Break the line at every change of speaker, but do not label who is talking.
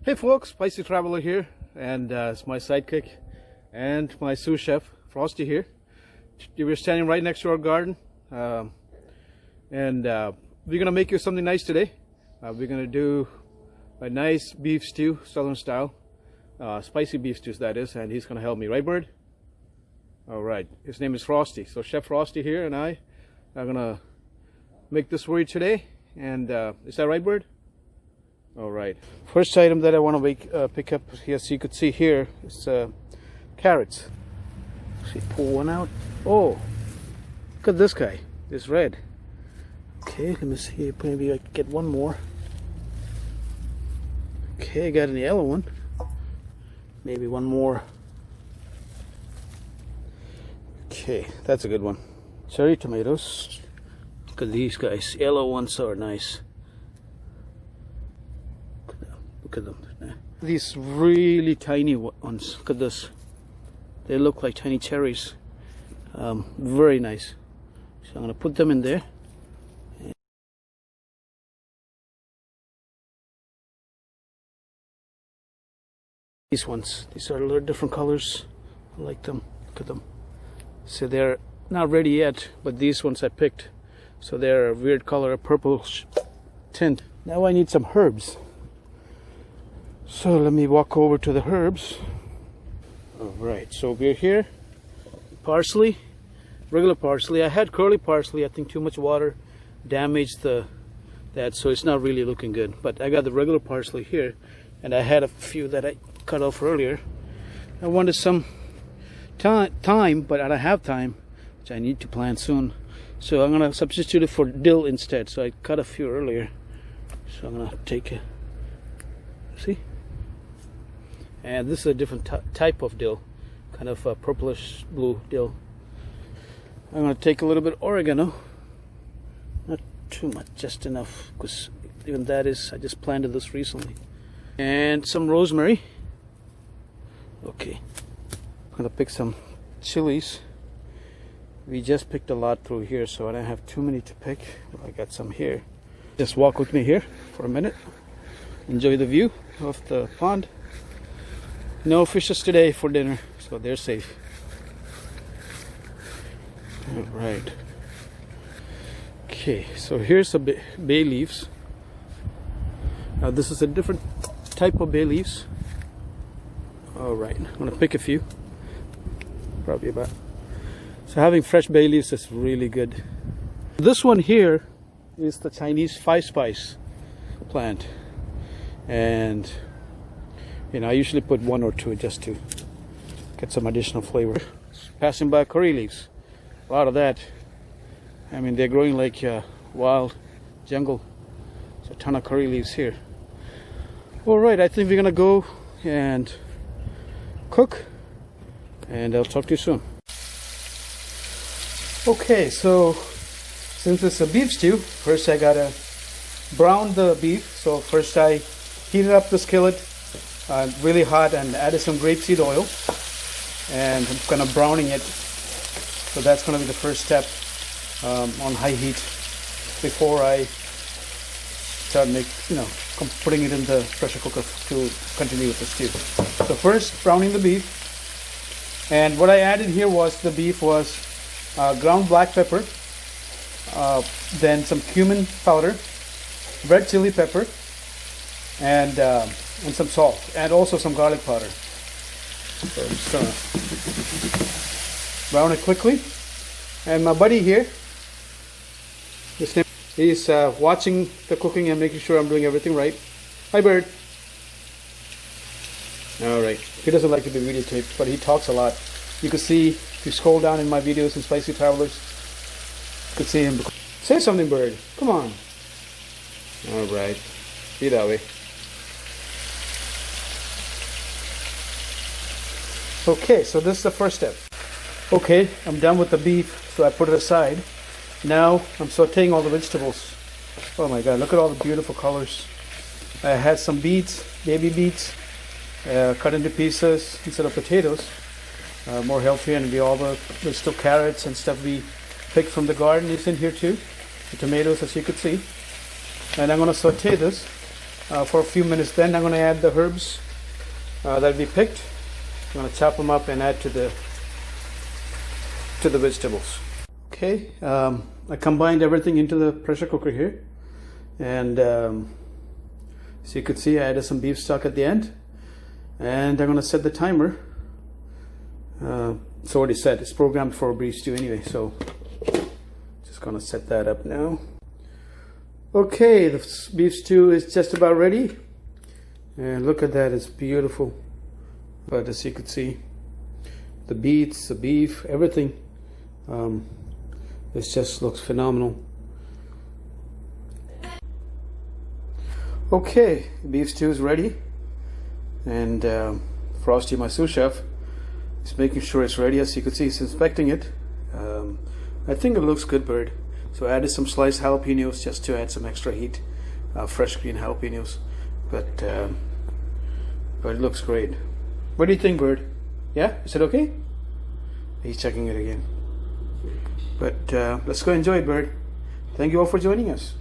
Hey folks, Spicy Traveler here, and it's my sidekick and my sous chef, Frosty here. We're standing right next to our garden, and we're gonna make you something nice today. We're gonna do a nice beef stew, southern style, spicy beef stew that is, and he's gonna help me, right Bird? Alright, his name is Frosty. So Chef Frosty here and I are gonna make this for you today, and is that right Bird? Alright, first item that I want to pick up here, so you could see here, is carrots. See, pull one out. Oh, look at this guy, this red. Okay, let me see, maybe I can get one more. Okay, I got an yellow one. Maybe one more. Okay, that's a good one. Cherry tomatoes. Look at these guys, yellow ones are nice. Look at them. These really tiny ones. Look at this. They look like tiny cherries. Very nice. So I'm going to put them in there. These ones. These are a little different colors. I like them. Look at them. So they're not ready yet, but these ones I picked. So they're a weird color, a purple tint. Now I need some herbs. So let me walk over to the herbs. Alright, so we're here. Parsley, regular parsley. I had curly parsley. I think too much water damaged that, so it's not really looking good. But I got the regular parsley here, and I had a few that I cut off earlier. I wanted some time, but I don't have time, which I need to plant soon. So I'm going to substitute it for dill instead. So I cut a few earlier. So I'm going to take it. See? And this is a different type of dill, kind of a purplish blue dill. I'm going to take a little bit of oregano, not too much, just enough, because even that is, I just planted this recently. And some rosemary. Okay, I'm going to pick some chilies. We just picked a lot through here, so I don't have too many to pick. I got some here. Just walk with me here for a minute. Enjoy the view of the pond. No fishes today for dinner, so they're safe. Alright. Okay, so here's the bay leaves. Now this is a different type of bay leaves. Alright, I'm going to pick a few. Probably about. So having fresh bay leaves is really good. This one here is the Chinese 5-spice plant. And you know, I usually put one or two just to get some additional flavor. Passing by curry leaves, a lot of that. I mean, they're growing like wild jungle. There's a ton of curry leaves here. All right, I think we're gonna go and cook, and I'll talk to you soon. Okay, so since it's a beef stew, first I gotta brown the beef. So first I heated up the skillet really hot and added some grapeseed oil, and I'm kind of browning it. So that's going to be the first step on high heat before I start putting it in the pressure cooker to continue with the stew. So first browning the beef, and what I added here was the beef was ground black pepper, then some cumin powder, red chili pepper, and some salt, and also some garlic powder. So I'm just gonna brown it quickly. And my buddy here, he's watching the cooking and making sure I'm doing everything right. Hi Bird. Alright, he doesn't like to be videotaped, but he talks a lot. You can see, if you scroll down in my videos in Spicy Travelers, you can see him. Say something Bird, come on. Alright, be that way. Okay, so this is the first step. Okay, I'm done with the beef, so I put it aside. Now I'm sauteing all the vegetables. Oh my god, look at all the beautiful colors. I had some beets, baby beets, cut into pieces instead of potatoes. More healthy, and there's still carrots and stuff we picked from the garden is in here too. The tomatoes, as you could see. And I'm going to saute this. for a few minutes. Then I'm going to add the herbs that we picked. I'm going to chop them up and add to the vegetables. Okay, I combined everything into the pressure cooker here, and so you could see I added some beef stock at the end, and I'm going to set the timer. It's already set. It's programmed for a beef stew anyway, so just going to set that up now. Okay, the beef stew is just about ready, and look at that, it's beautiful. But as you could see, the beets, the beef, everything, this just looks phenomenal. Okay, beef stew is ready, and Frosty, my sous chef, is making sure it's ready. As you can see, he's inspecting it. I think it looks good, Bird. So I added some sliced jalapenos just to add some extra heat, fresh green jalapenos. But it looks great. What do you think, Bird? Yeah, is it okay? He's checking it again. But let's go enjoy it, Bird. Thank you all for joining us.